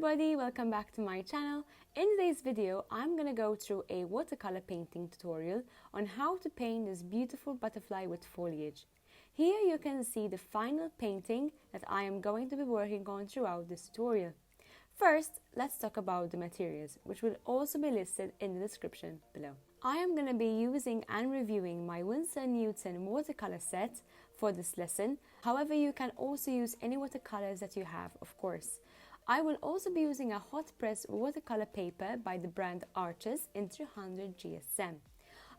everybody, welcome back to my channel. In today's video, I'm gonna go through a watercolor painting tutorial on how to paint this beautiful butterfly with foliage. Here you can see the final painting that I am going to be working on throughout this tutorial. First, let's talk about the materials, which will also be listed in the description below. I am going to be using and reviewing my Winsor Newton watercolor set for this lesson. However, you can also use any watercolors that you have, of course. I will also be using a hot press watercolor paper by the brand Arches in 300 GSM.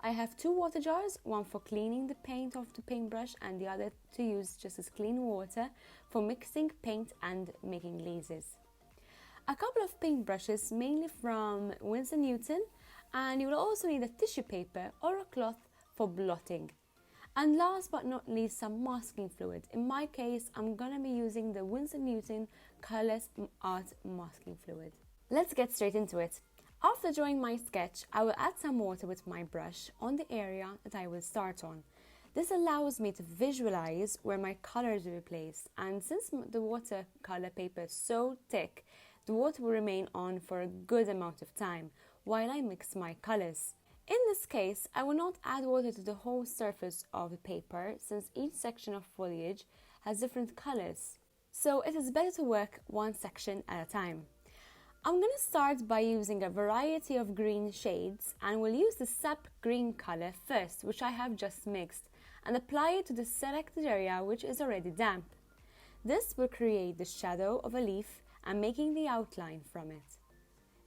I have two water jars, one for cleaning the paint off the paintbrush and the other to use just as clean water for mixing paint and making glazes. A couple of paintbrushes, mainly from Winsor Newton, and you will also need a tissue paper or a cloth for blotting. And last but not least, some masking fluid. In my case, I'm gonna be using the Winsor Newton Colorless Art Masking Fluid. Let's get straight into it. After drawing my sketch, I will add some water with my brush on the area that I will start on. This allows me to visualize where my colors will be placed, and since the watercolor paper is so thick, the water will remain on for a good amount of time while I mix my colors. In this case, I will not add water to the whole surface of the paper since each section of foliage has different colors. So it is better to work one section at a time. I'm going to start by using a variety of green shades and will use the sap green color first, which I have just mixed, and apply it to the selected area which is already damp. This will create the shadow of a leaf and making the outline from it.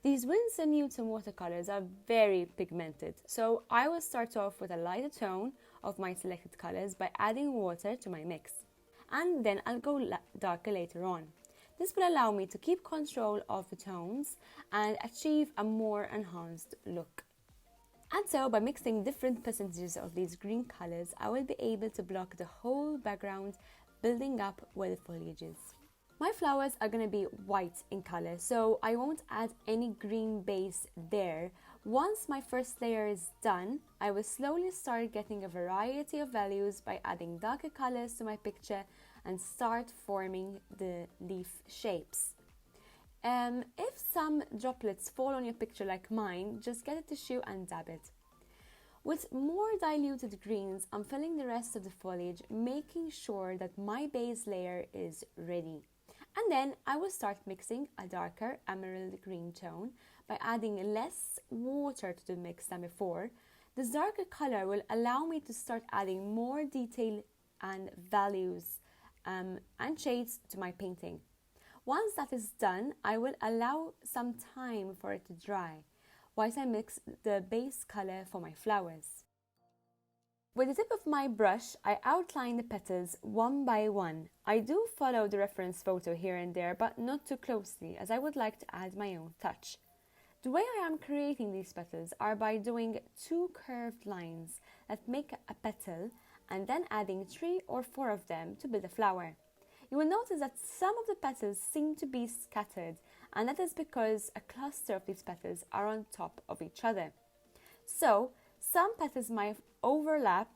These Winsor Newton watercolors are very pigmented, so I will start off with a lighter tone of my selected colors by adding water to my mix, and then I'll go darker later on. This will allow me to keep control of the tones and achieve a more enhanced look. And so by mixing different percentages of these green colors, I will be able to block the whole background, building up where the foliage is. My flowers are going to be white in color, so I won't add any green base there. Once my first layer is done, I will slowly start getting a variety of values by adding darker colors to my picture and start forming the leaf shapes. If some droplets fall on your picture like mine, just get a tissue and dab it. With more diluted greens, I'm filling the rest of the foliage, making sure that my base layer is ready. And then I will start mixing a darker emerald green tone by adding less water to the mix than before. This darker color will allow me to start adding more detail and values and shades to my painting. Once that is done, I will allow some time for it to dry whilst I mix the base color for my flowers. With the tip of my brush, I outline the petals one by one. I do follow the reference photo here and there, but not too closely, as I would like to add my own touch. The way I am creating these petals are by doing two curved lines that make a petal and then adding 3 or 4 of them to build a flower. You will notice that some of the petals seem to be scattered, and that is because a cluster of these petals are on top of each other. So, some petals might overlap,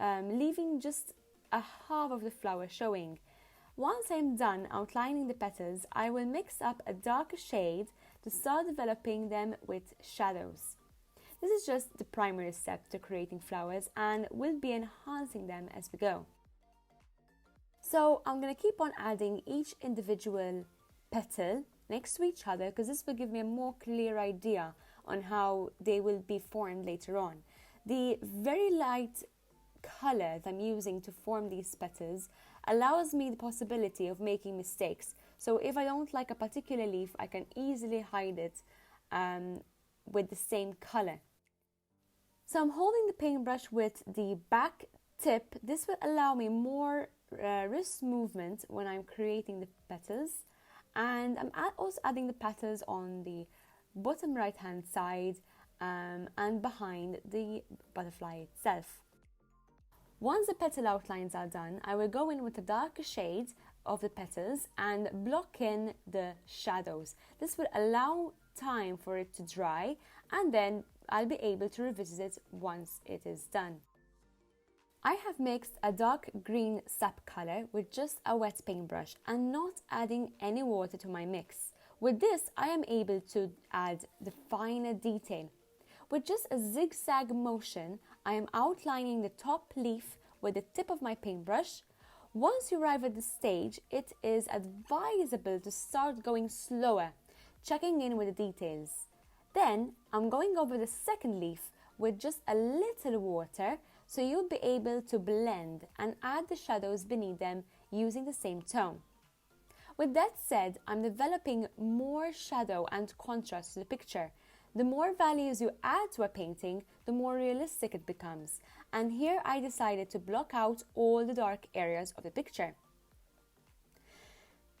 leaving just a half of the flower showing. Once I'm done outlining the petals, I will mix up a darker shade to start developing them with shadows. This is just the primary step to creating flowers and will be enhancing them as we go. So I'm going to keep on adding each individual petal next to each other because this will give me a more clear idea on how they will be formed later on. The very light color that I'm using to form these petals allows me the possibility of making mistakes. So if I don't like a particular leaf, I can easily hide it with the same color. So I'm holding the paintbrush with the back tip. This will allow me more wrist movement when I'm creating the petals. And I'm also adding the petals on the bottom right hand side and behind the butterfly itself. Once the petal outlines are done, I will go in with a darker shade of the petals and block in the shadows. This will allow time for it to dry, and then I'll be able to revisit it once it is done. I have mixed a dark green sap color with just a wet paintbrush and not adding any water to my mix. With this, I am able to add the finer detail. With just a zigzag motion, I am outlining the top leaf with the tip of my paintbrush. Once you arrive at this stage, it is advisable to start going slower, checking in with the details. Then, I'm going over the second leaf with just a little water, so you'll be able to blend and add the shadows beneath them using the same tone. With that said, I'm developing more shadow and contrast to the picture. The more values you add to a painting, the more realistic it becomes. And here I decided to block out all the dark areas of the picture.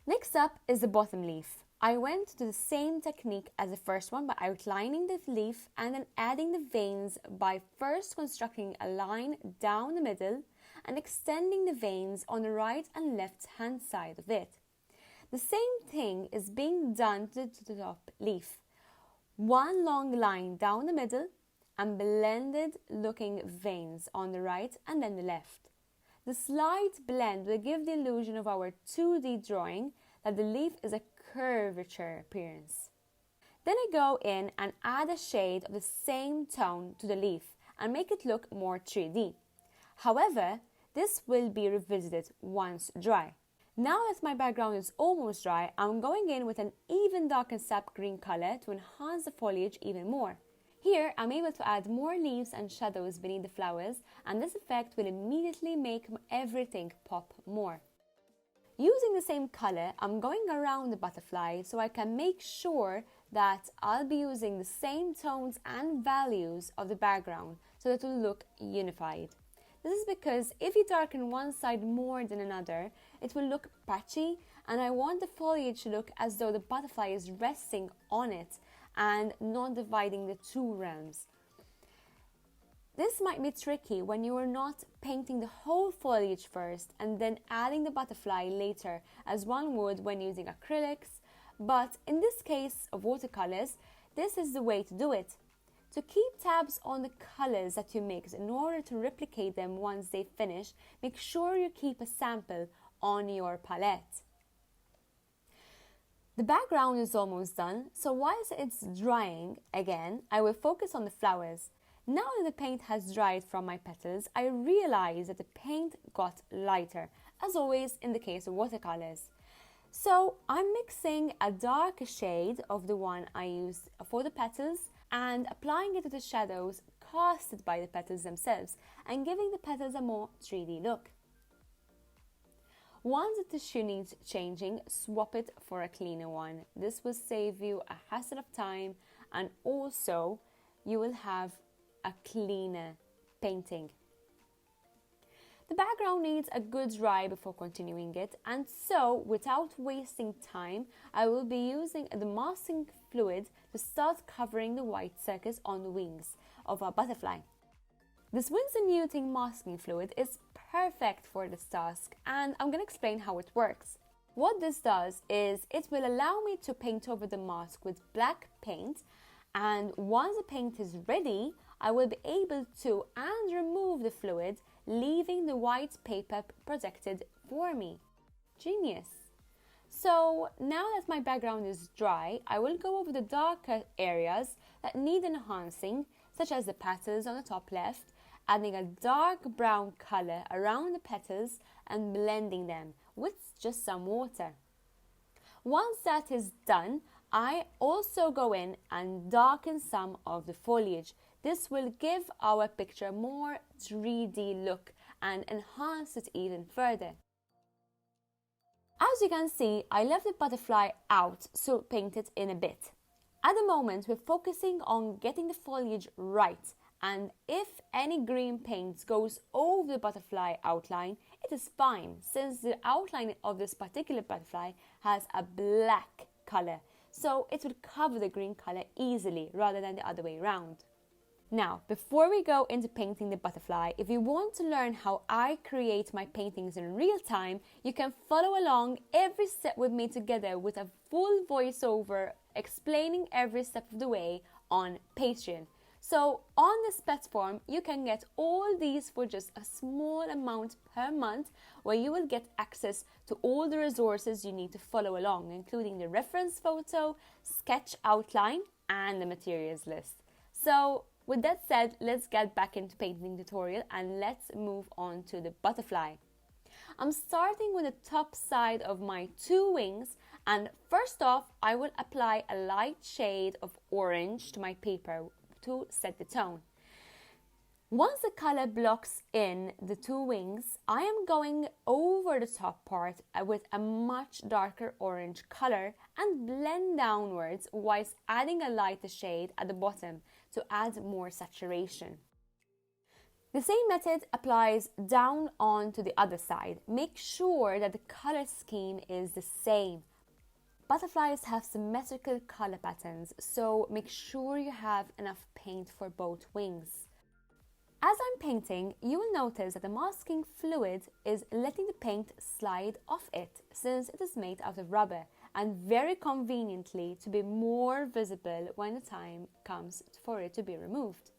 Next up is the bottom leaf. I went to the same technique as the first one by outlining the leaf and then adding the veins by first constructing a line down the middle and extending the veins on the right and left hand side of it. The same thing is being done to the top leaf. One long line down the middle and blended looking veins on the right and then the left. The slight blend will give the illusion of our 2D drawing that the leaf is a curvature appearance. Then I go in and add a shade of the same tone to the leaf and make it look more 3D. However, this will be revisited once dry. Now that my background is almost dry, I'm going in with an even darker sap green color to enhance the foliage even more. Here, I'm able to add more leaves and shadows beneath the flowers, and this effect will immediately make everything pop more. Using the same color, I'm going around the butterfly so I can make sure that I'll be using the same tones and values of the background so that it will look unified. This is because if you darken one side more than another, it will look patchy, and I want the foliage to look as though the butterfly is resting on it and not dividing the two realms. This might be tricky when you are not painting the whole foliage first and then adding the butterfly later, as one would when using acrylics, but in this case of watercolors, this is the way to do it. To keep tabs on the colors that you mix in order to replicate them once they finish, make sure you keep a sample on your palette. The background is almost done, so whilst it's drying again, I will focus on the flowers. Now that the paint has dried from my petals, I realize that the paint got lighter, as always in the case of watercolors. So I'm mixing a darker shade of the one I used for the petals and applying it to the shadows casted by the petals themselves and giving the petals a more 3D look. Once the tissue needs changing, swap it for a cleaner one. This will save you a hassle of time, and also you will have a cleaner painting. The background needs a good dry before continuing it, and so without wasting time, I will be using the masking fluid to start covering the white circles on the wings of our butterfly. This Winsor Newton masking fluid is perfect for this task, and I'm going to explain how it works. What this does is it will allow me to paint over the mask with black paint, and once the paint is ready, I will be able to remove the fluid, leaving the white paper protected for me. Genius! So now that my background is dry, I will go over the darker areas that need enhancing, such as the petals on the top left, adding a dark brown color around the petals and blending them with just some water. Once that is done, I also go in and darken some of the foliage. This will give our picture more 3D look and enhance it even further. As you can see, I left the butterfly out to paint it in a bit. At the moment, we're focusing on getting the foliage right, and if any green paint goes over the butterfly outline, it is fine, since the outline of this particular butterfly has a black color, so it will cover the green color easily rather than the other way around. Now, before we go into painting the butterfly, if you want to learn how I create my paintings in real time, you can follow along every step with me together with a full voiceover explaining every step of the way on Patreon. So on this platform, you can get all these for just a small amount per month, where you will get access to all the resources you need to follow along, including the reference photo, sketch outline, and the materials list. So with that said, let's get back into painting tutorial and let's move on to the butterfly. I'm starting with the top side of my two wings, and first off, I will apply a light shade of orange to my paper to set the tone. Once the color blocks in the two wings, I am going over the top part with a much darker orange color and blend downwards whilst adding a lighter shade at the bottom to add more saturation. The same method applies down onto the other side. Make sure that the color scheme is the same. Butterflies have symmetrical color patterns, so make sure you have enough paint for both wings. As I'm painting, you will notice that the masking fluid is letting the paint slide off it, since it is made out of rubber and very conveniently to be more visible when the time comes for it to be removed.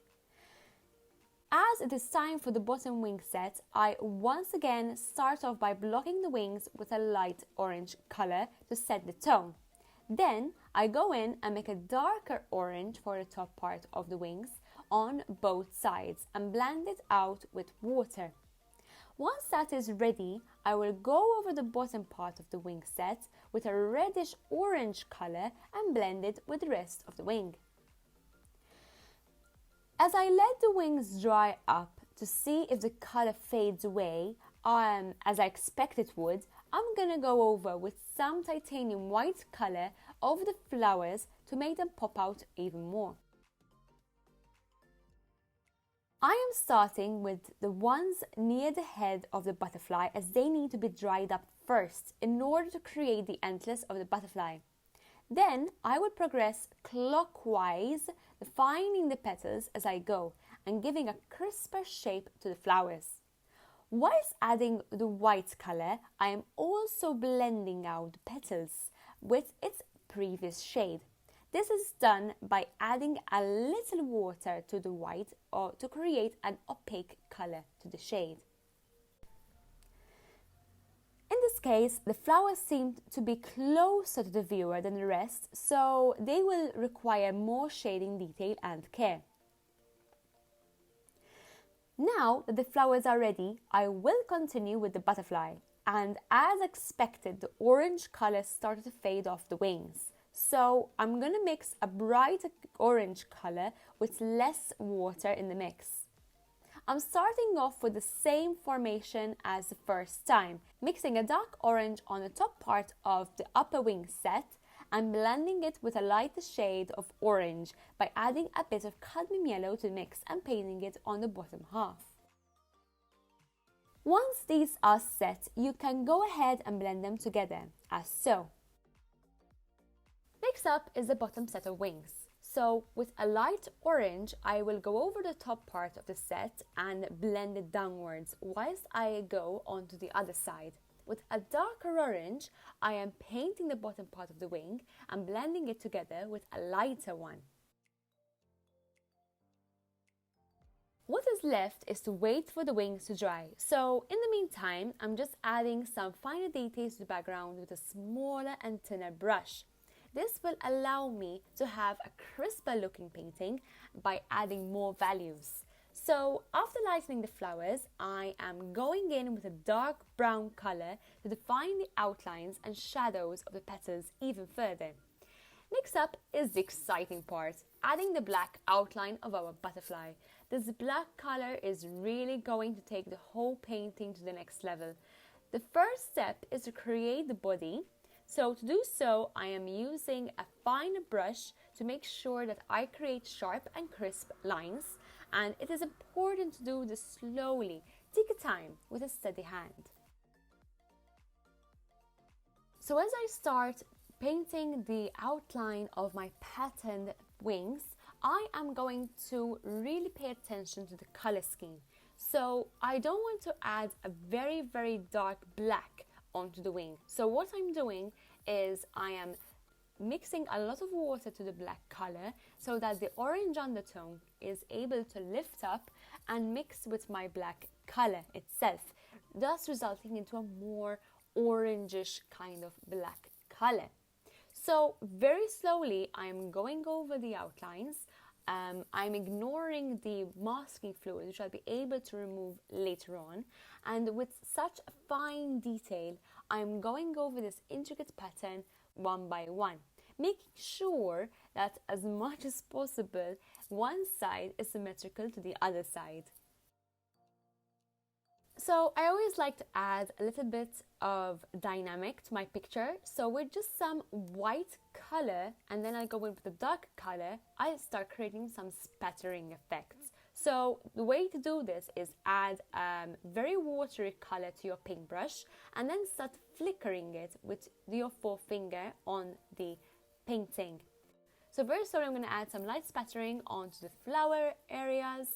As it is time for the bottom wing set, I once again start off by blocking the wings with a light orange color to set the tone. Then I go in and make a darker orange for the top part of the wings on both sides and blend it out with water. Once that is ready, I will go over the bottom part of the wing set with a reddish orange color and blend it with the rest of the wing. As I let the wings dry up to see if the color fades away, as I expect it would, I'm gonna go over with some titanium white color over the flowers to make them pop out even more. I am starting with the ones near the head of the butterfly, as they need to be dried up first in order to create the antlers of the butterfly. Then I will progress clockwise, defining the petals as I go and giving a crisper shape to the flowers. Whilst adding the white color, I am also blending out the petals with its previous shade. This is done by adding a little water to the white or to create an opaque color to the shade. In this case, the flowers seem to be closer to the viewer than the rest, so they will require more shading detail and care. Now that the flowers are ready, I will continue with the butterfly, and as expected, the orange color started to fade off the wings. So I'm going to mix a bright orange color with less water in the mix. I'm starting off with the same formation as the first time, mixing a dark orange on the top part of the upper wing set and blending it with a lighter shade of orange by adding a bit of cadmium yellow to the mix and painting it on the bottom half. Once these are set, you can go ahead and blend them together, as so. Next up is the bottom set of wings. So with a light orange, I will go over the top part of the set and blend it downwards whilst I go onto the other side. With a darker orange, I am painting the bottom part of the wing and blending it together with a lighter one. What is left is to wait for the wings to dry. So in the meantime, I'm just adding some finer details to the background with a smaller and thinner brush. This will allow me to have a crisper looking painting by adding more values. So after lightening the flowers, I am going in with a dark brown color to define the outlines and shadows of the petals even further. Next up is the exciting part, adding the black outline of our butterfly. This black color is really going to take the whole painting to the next level. The first step is to create the body. So to do so, I am using a fine brush to make sure that I create sharp and crisp lines, and it is important to do this slowly. Take your time with a steady hand. So as I start painting the outline of my patterned wings, I am going to really pay attention to the color scheme. So I don't want to add a very dark black onto the wing. So what I'm doing is I am mixing a lot of water to the black color so that the orange undertone is able to lift up and mix with my black color itself, thus resulting into a more orangish kind of black color. So very slowly I'm going over the outlines. I'm ignoring the masking fluid, which I'll be able to remove later on, and with such fine detail I'm going over this intricate pattern one by one, making sure that as much as possible one side is symmetrical to the other side. So I always like to add a little bit of dynamic to my picture. So with just some white color, and then I go in with the dark color, I start creating some spattering effects. So the way to do this is add very watery color to your paintbrush and then start flickering it with your forefinger on the painting. So very slowly I'm going to add some light spattering onto the flower areas,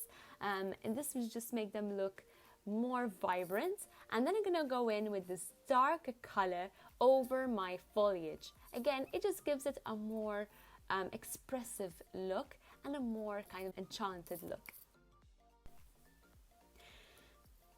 and this will just make them look more vibrant. And then I'm gonna go in with this darker color over my foliage. Again, it just gives it a more expressive look and a more kind of enchanted look.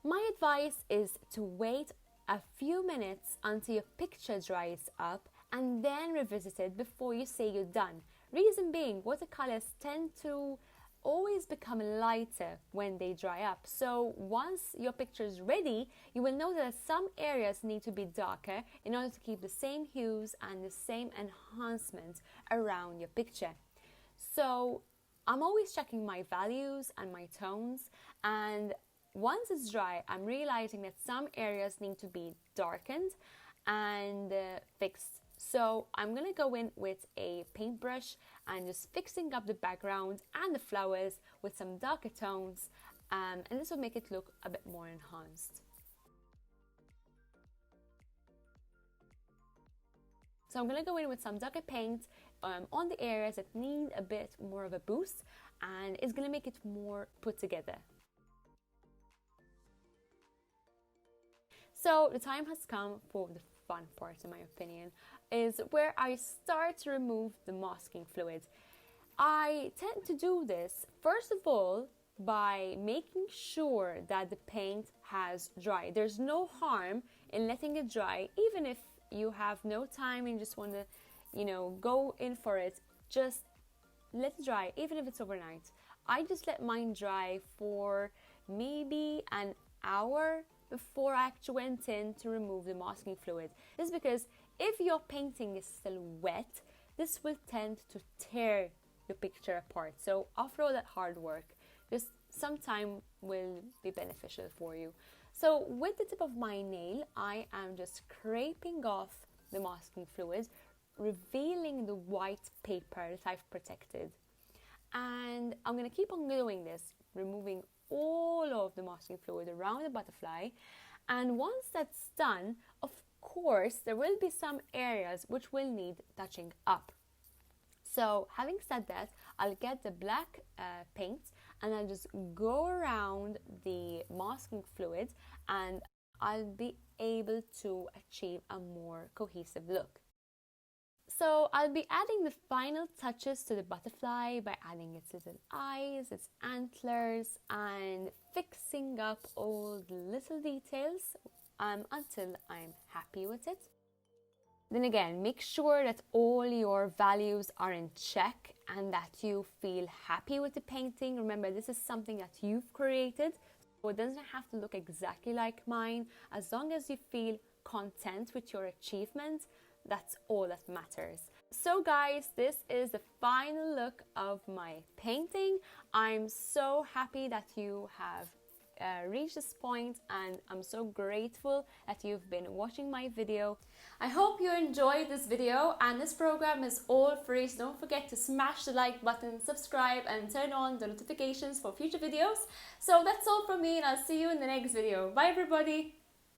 My advice is to wait a few minutes until your picture dries up and then revisit it before you say you're done. Reason being, watercolors tend to always become lighter when they dry up. So once your picture is ready, you will know that some areas need to be darker in order to keep the same hues and the same enhancement around your picture. So I'm always checking my values and my tones, and once it's dry, I'm realizing that some areas need to be darkened and fixed. So I'm going to go in with a paintbrush and just fixing up the background and the flowers with some darker tones, and this will make it look a bit more enhanced. So I'm going to go in with some darker paint on the areas that need a bit more of a boost, and it's going to make it more put together. So the time has come for the fun part, in my opinion, is where I start to remove the masking fluid. I tend to do this, first of all, by making sure that the paint has dried. There's no harm in letting it dry, even if you have no time and just want to, go in for it. Just let it dry, even if it's overnight. I just let mine dry for maybe an hour before I actually went in to remove the masking fluid. This is because if your painting is still wet, this will tend to tear your picture apart. So after all that hard work, just some time will be beneficial for you. So with the tip of my nail, I am just scraping off the masking fluid, revealing the white paper that I've protected. And I'm going to keep on doing this, removing all of the masking fluid around the butterfly. And once that's done, of course, there will be some areas which will need touching up. So having said that, I'll get the black paint and I'll just go around the masking fluid, and I'll be able to achieve a more cohesive look. So I'll be adding the final touches to the butterfly by adding its little eyes, its antlers, and fixing up all the little details until I'm happy with it. Then again, make sure that all your values are in check and that you feel happy with the painting. Remember, this is something that you've created, so it doesn't have to look exactly like mine. As long as you feel content with your achievement, that's all that matters. So guys, this is the final look of my painting. I'm so happy that you have reached this point, and I'm so grateful that you've been watching my video. I hope you enjoyed this video, and this program is all free, so don't forget to smash the like button, subscribe, and turn on the notifications for future videos. So that's all from me, and I'll see you in the next video. Bye everybody!